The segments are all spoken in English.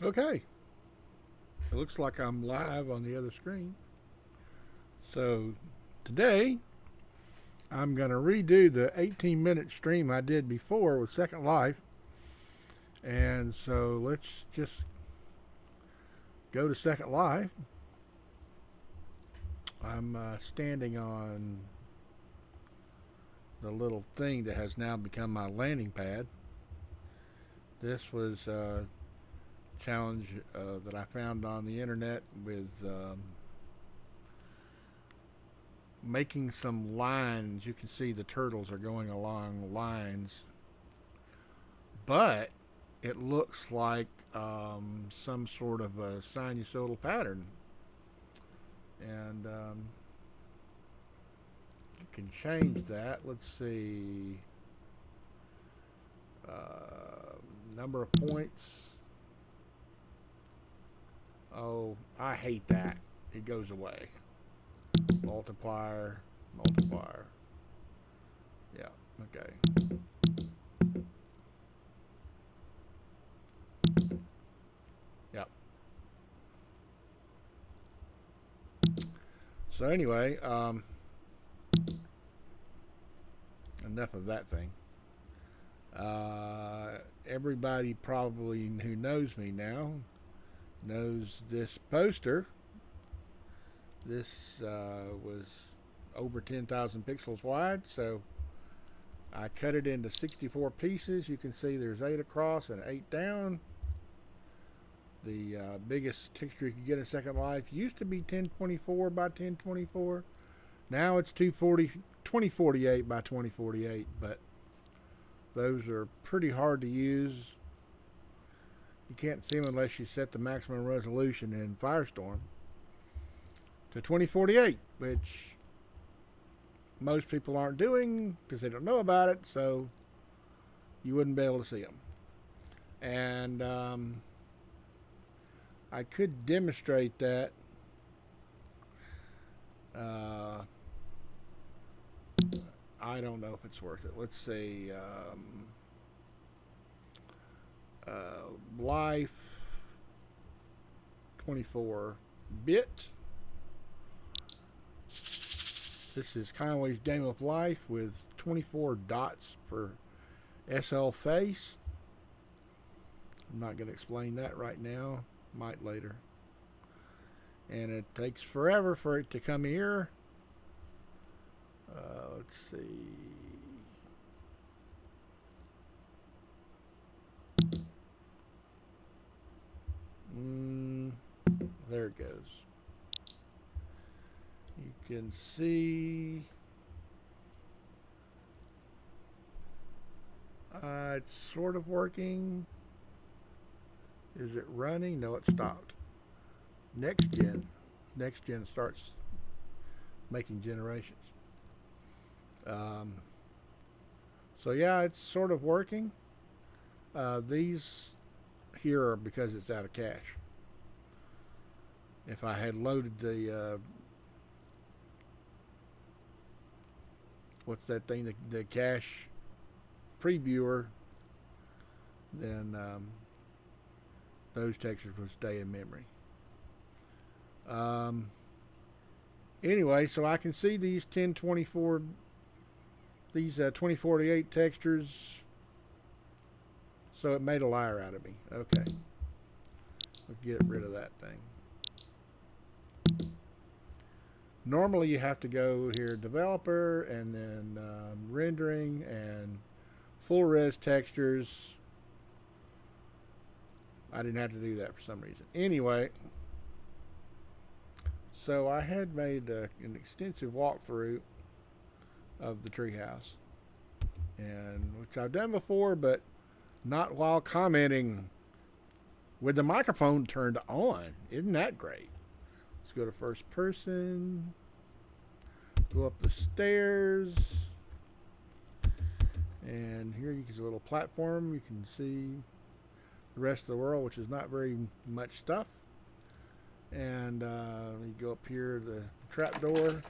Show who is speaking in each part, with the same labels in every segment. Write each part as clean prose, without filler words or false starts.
Speaker 1: Okay, it looks like I'm live on the other screen. So today I'm going to redo the 18-minute stream I did before with Second Life. And so let's just go to Second Life. I'm standing on the little thing that has now become my landing pad. This was a challenge that I found on the internet with making some lines. You can see the turtles are going along lines, but it looks like some sort of a sinusoidal pattern. And you can change that. Let's see. Number of points. Oh, I hate that. It goes away. Multiplier, multiplier. Yeah, okay. Yep. So anyway, enough of that thing. Everybody probably who knows me now knows this poster. This was over 10,000 pixels wide, so I cut it into 64 pieces. You can see there's 8 across and 8 down. The biggest texture you could get in Second Life used to be 1024 by 1024. Now it's 2048 by 2048, but those are pretty hard to use. You can't see them unless you set the maximum resolution in Firestorm to 2048, which most people aren't doing because they don't know about it, so you wouldn't be able to see them. And I could demonstrate that. Uh, I don't know if it's worth it. Let's see. Life 24-bit. This is Conway's Game of Life with 24 dots per SL face. I'm not going to explain that right now. Might later. And it takes forever for it to come here. Let's see. There it goes. You can see it's sort of working. Is it running? No, it stopped. Next gen. Next gen starts making generations. Um, so yeah, it's sort of working. These here are because it's out of cache. If I had loaded the what's that thing, the cache previewer, then those textures would stay in memory. Um, anyway, so I can see these 1024, these 2048 textures. So it made a liar out of me. Okay. We'll get rid of that thing. Normally you have to go here, developer, and then rendering and full res textures. I didn't have to do that for some reason. Anyway, so I had made an extensive walkthrough of the treehouse, and which I've done before, but not while commenting with the microphone turned on. Isn't that great? Let's go to first person, go up the stairs, and here you can see a little platform. You can see the rest of the world, which is not very much stuff. And you go up here to the trap door,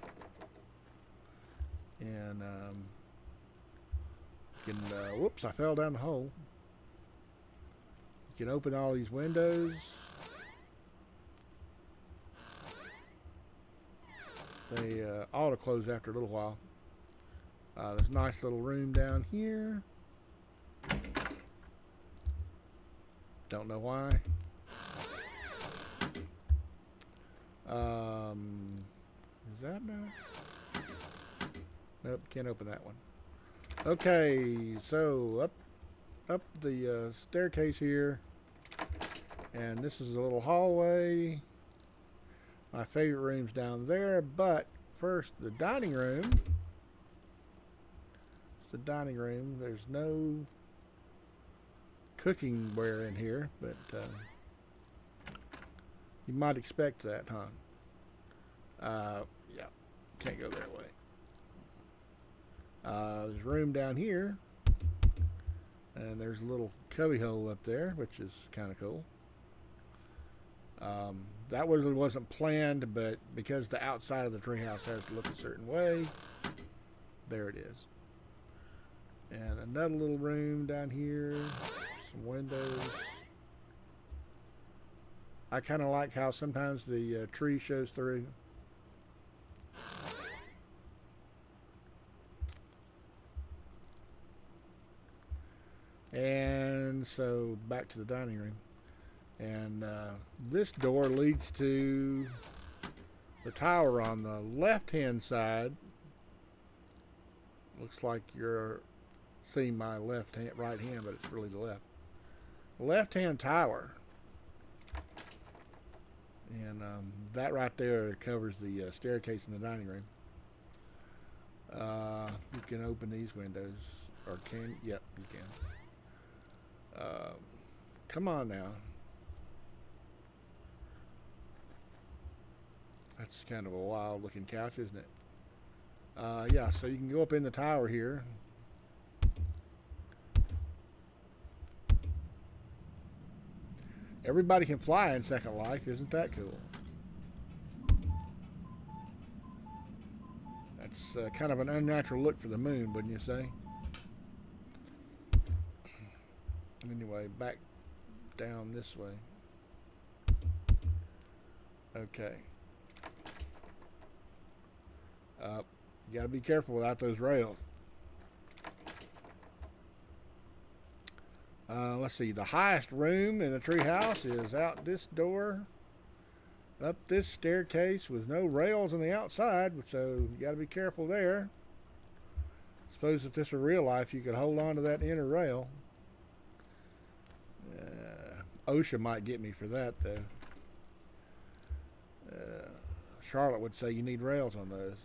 Speaker 1: and you can, whoops, I fell down the hole. You can open all these windows. They auto close after a little while. There's a nice little room down here. Don't know why. Is that no? Nope, can't open that one. Okay, so up the staircase here, and this is a little hallway. My favorite room's down there, but first the dining room. It's the dining room. There's no cooking ware in here, but you might expect that, huh? Yeah, can't go that way. There's room down here, and there's a little cubby hole up there, which is kind of cool. That wasn't planned, but because the outside of the treehouse has to look a certain way, there it is. And another little room down here, some windows. I kind of like how sometimes the tree shows through. And so back to the dining room. And this door leads to the tower on the left-hand side. Looks like you're seeing my right hand, but it's really the left. Left-hand tower. And that right there covers the staircase in the dining room. You can open these windows, or can? Yep, you can. Come on now. That's kind of a wild looking couch, isn't it? Yeah, so you can go up in the tower here. Everybody can fly in Second Life. Isn't that cool? That's kind of an unnatural look for the moon, wouldn't you say? Anyway, back down this way. Okay. You got to be careful without those rails. Let's see. The highest room in the treehouse is out this door, up this staircase with no rails on the outside, so you got to be careful there. Suppose if this were real life, you could hold on to that inner rail. OSHA might get me for that, though. Charlotte would say you need rails on those.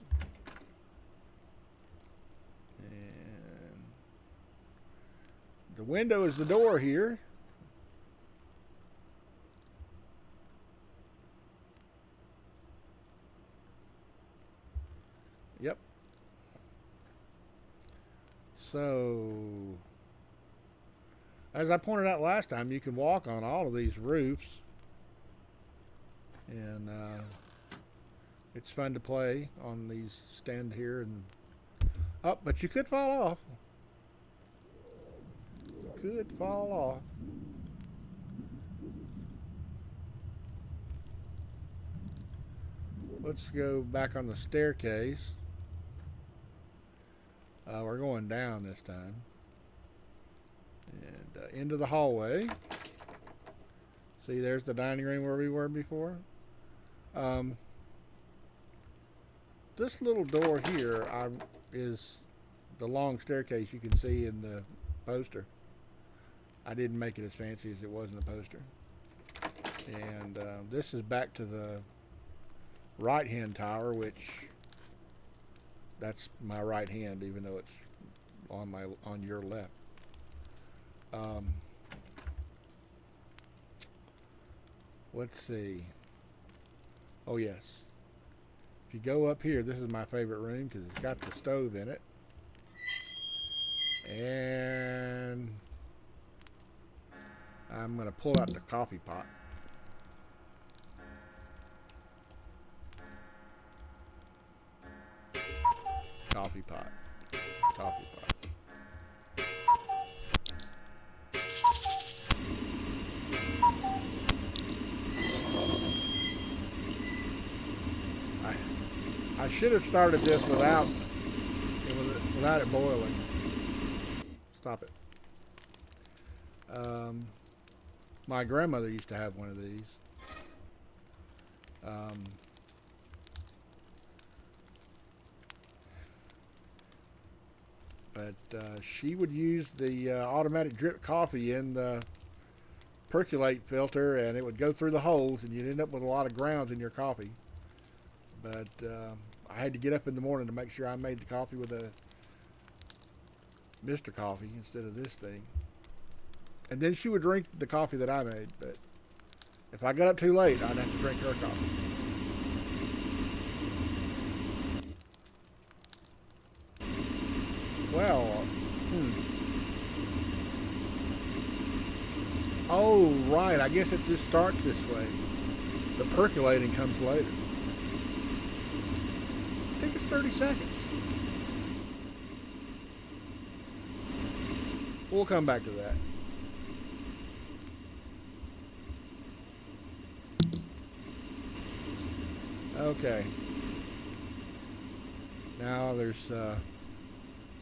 Speaker 1: And the window is the door here. Yep. So, as I pointed out last time, you can walk on all of these roofs. And it's fun to play on these, stand here and up, but you could fall off. Could fall off. Let's go back on the staircase. We're going down this time. And into the hallway. See, there's the dining room where we were before. This little door here is the long staircase you can see in the poster. I didn't make it as fancy as it was in the poster. And this is back to the right-hand tower, which that's my right hand, even though it's on your left. Let's see. Oh yes. If you go up here, this is my favorite room because it's got the stove in it. And I'm going to pull out the coffee pot. Coffee pot. Coffee pot. should have started this without it boiling. Stop it. My grandmother used to have one of these. But she would use the automatic drip coffee in the percolate filter, and it would go through the holes, and you'd end up with a lot of grounds in your coffee. But I had to get up in the morning to make sure I made the coffee with a Mr. Coffee instead of this thing. And then she would drink the coffee that I made, but if I got up too late, I'd have to drink her coffee. Well, oh, right. I guess it just starts this way. The percolating comes later. I think it's 30 seconds. We'll come back to that. Okay. Now there's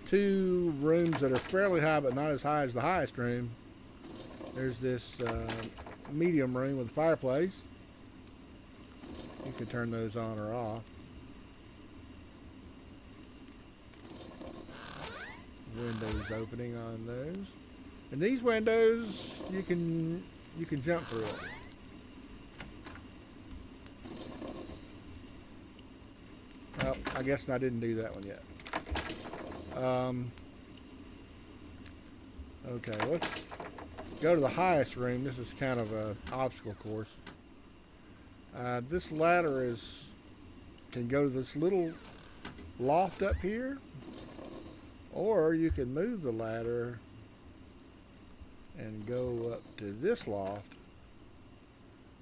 Speaker 1: two rooms that are fairly high, but not as high as the highest room. There's this medium room with a fireplace. You can turn those on or off. Windows opening on those. And these windows, you can jump through it. Well, I guess I didn't do that one yet. Okay, let's go to the highest room. This is kind of an obstacle course. This ladder can go to this little loft up here, or you can move the ladder and go up to this loft,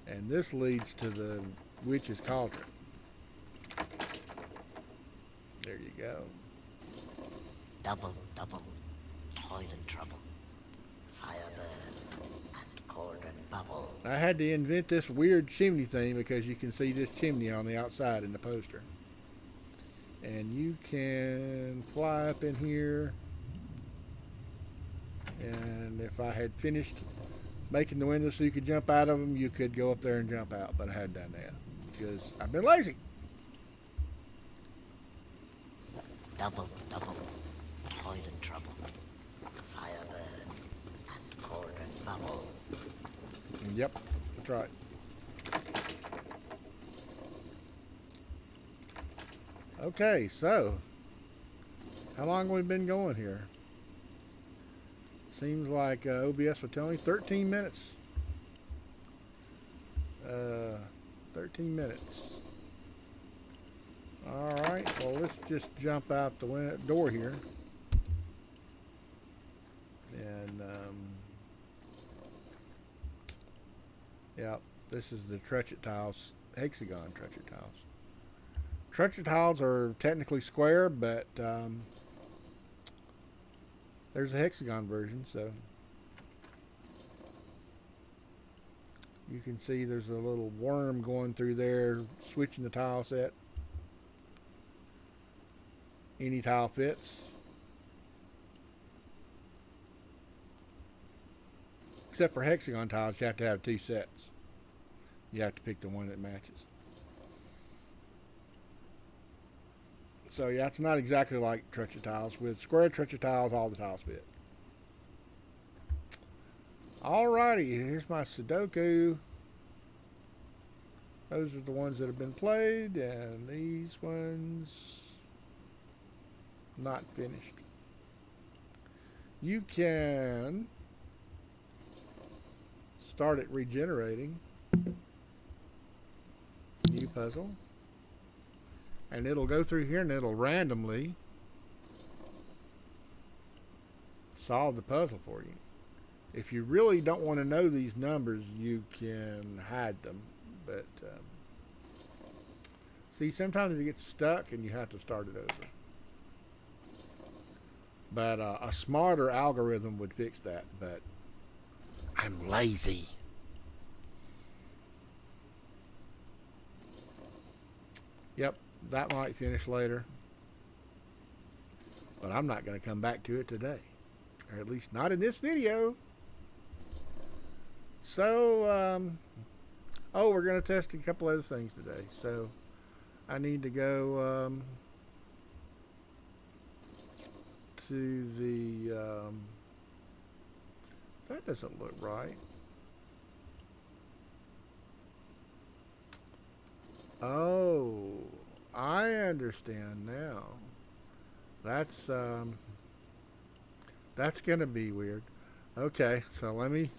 Speaker 1: and this leads to the witch's cauldron. There you go.
Speaker 2: Double, toilet trouble, firebird, and cauldron bubble.
Speaker 1: I had to invent this weird chimney thing because you can see this chimney on the outside in the poster. And you can fly up in here. And if I had finished making the windows so you could jump out of them, you could go up there and jump out. But I hadn't done that because I've been lazy.
Speaker 2: Double, toilet trouble, firebird, and cauldron bubble.
Speaker 1: Yep, that's right. Okay, so how long have we been going here? Seems like OBS would tell me 13 minutes. 13 minutes. Alright, well let's just jump out the door here. And, yeah, this is the Truchet tiles, hexagon Truchet tiles. Truchet tiles are technically square, but there's a hexagon version, so you can see there's a little worm going through there, switching the tile set. Any tile fits. Except for hexagon tiles, you have to have two sets. You have to pick the one that matches. So yeah, it's not exactly like Truchet tiles. With square Truchet tiles, all the tiles fit. Alrighty, here's my Sudoku. Those are the ones that have been played, and these ones not finished. You can start it regenerating. New puzzle. And it'll go through here and it'll randomly solve the puzzle for you. If you really don't want to know these numbers, you can hide them. But see, sometimes it gets stuck and you have to start it over. But a smarter algorithm would fix that. But I'm lazy. Yep. That might finish later. But I'm not going to come back to it today. Or at least not in this video. So, oh, we're going to test a couple other things today. So, I need to go to the, that doesn't look right. Oh, I understand now. That's going to be weird. Okay, so let me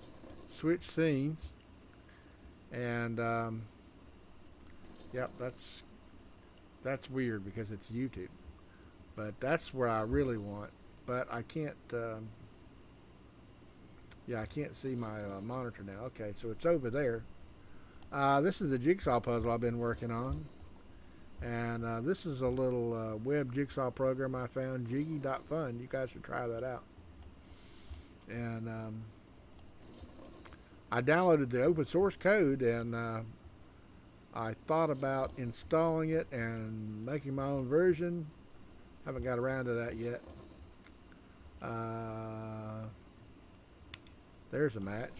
Speaker 1: switch scenes. And, yep, that's weird because it's YouTube. But that's where I really want. But I can't, yeah, I can't see my monitor now. Okay, so it's over there. This is the jigsaw puzzle I've been working on. And this is a little web jigsaw program I found, jiggy.fun. You guys should try that out. And I downloaded the open source code, and I thought about installing it and making my own version. Haven't got around to that yet. There's a match.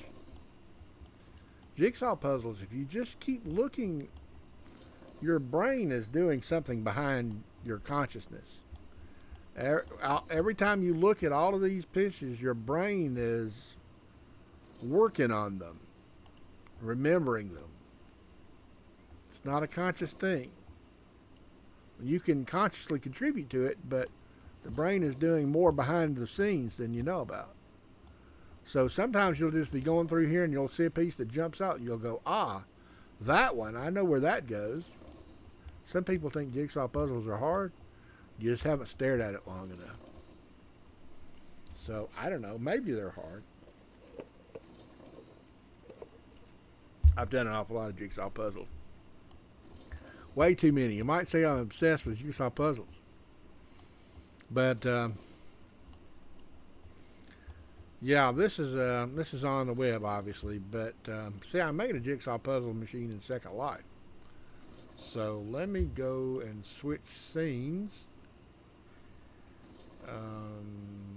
Speaker 1: Jigsaw puzzles, if you just keep looking, your brain is doing something behind your consciousness. Every time you look at all of these pictures, your brain is working on them, remembering them. It's not a conscious thing. You can consciously contribute to it, but the brain is doing more behind the scenes than you know about. So sometimes you'll just be going through here and you'll see a piece that jumps out and you'll go, ah, that one, I know where that goes. Some people think jigsaw puzzles are hard. You just haven't stared at it long enough. So, I don't know. Maybe they're hard. I've done an awful lot of jigsaw puzzles. Way too many. You might say I'm obsessed with jigsaw puzzles. But, yeah, this is on the web, obviously. But, see, I made a jigsaw puzzle machine in Second Life. So, let me go and switch scenes.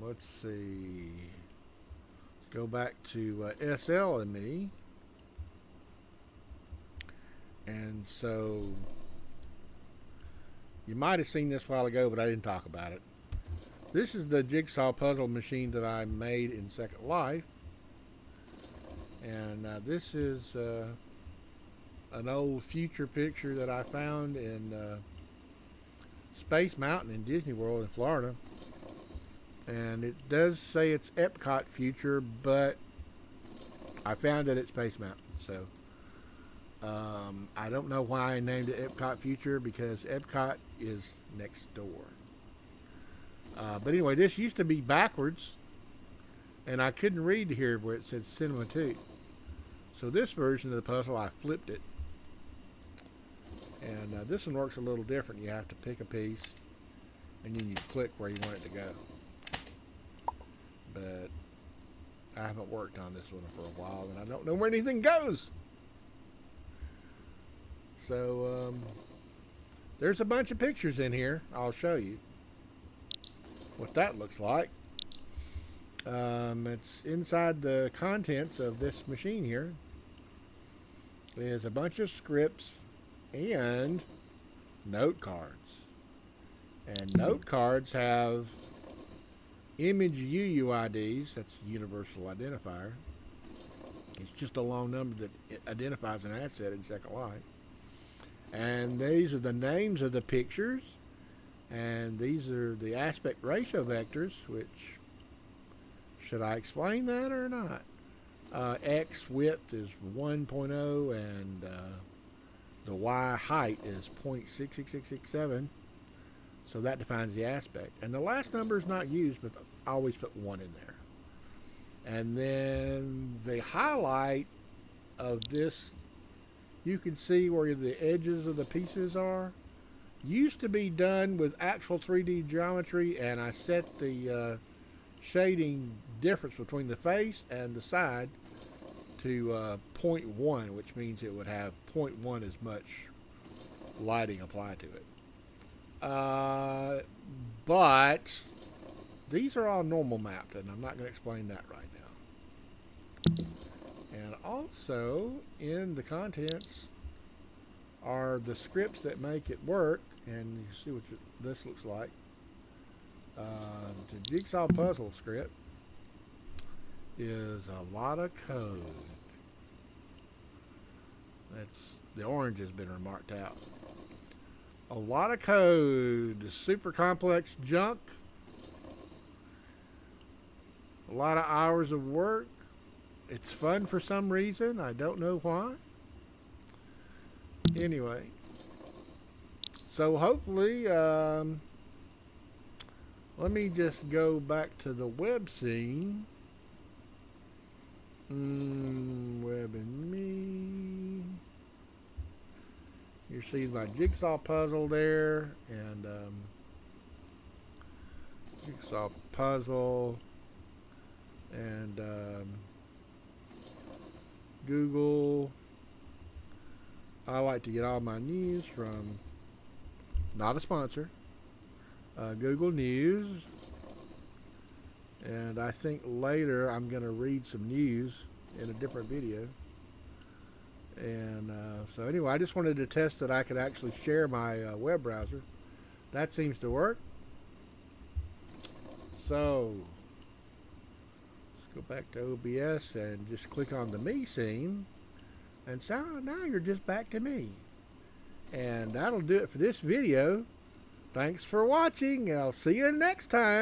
Speaker 1: Let's see. Let's go back to SL and me. And so, you might have seen this a while ago, but I didn't talk about it. This is the jigsaw puzzle machine that I made in Second Life. And this is an old future picture that I found in Space Mountain in Disney World in Florida. And it does say it's Epcot future, but I found that it's Space Mountain. So I don't know why I named it Epcot future, because Epcot is next door. But anyway, this used to be backwards, and I couldn't read here where it said Cinema 2. So this version of the puzzle, I flipped it. And this one works a little different. You have to pick a piece, and then you click where you want it to go. But I haven't worked on this one for a while, and I don't know where anything goes. So, there's a bunch of pictures in here. I'll show you what that looks like. It's inside the contents of this machine here. There's a bunch of scripts and note cards. And note cards have image UUIDs, that's Universal Identifier. It's just a long number that identifies an asset in Second Life. And these are the names of the pictures, and these are the aspect ratio vectors, which, should I explain that or not? X width is 1.0, and the Y height is 0.66667. So that defines the aspect. And the last number is not used, but I always put 1 in there. And then the highlight of this, you can see where the edges of the pieces are. Used to be done with actual 3D geometry, and I set the shading difference between the face and the side to 0.1, which means it would have 0.1 as much lighting applied to it. But these are all normal mapped, and I'm not going to explain that right now. And also in the contents are the scripts that make it work, and you see what this looks like. The jigsaw puzzle script is a lot of code. That's the orange has been remarked out. A lot of code, super complex junk, a lot of hours of work. It's fun for some reason. I don't know why. Anyway, so hopefully, let me just go back to the web scene. Web and me. You see my jigsaw puzzle there, and jigsaw puzzle, and Google. I like to get all my news from, not a sponsor, Google News. And I think later I'm going to read some news in a different video. And so anyway, I just wanted to test that I could actually share my web browser. That seems to work. So let's go back to OBS and just click on the me scene. And so now you're just back to me. And that'll do it for this video. Thanks for watching. I'll see you next time.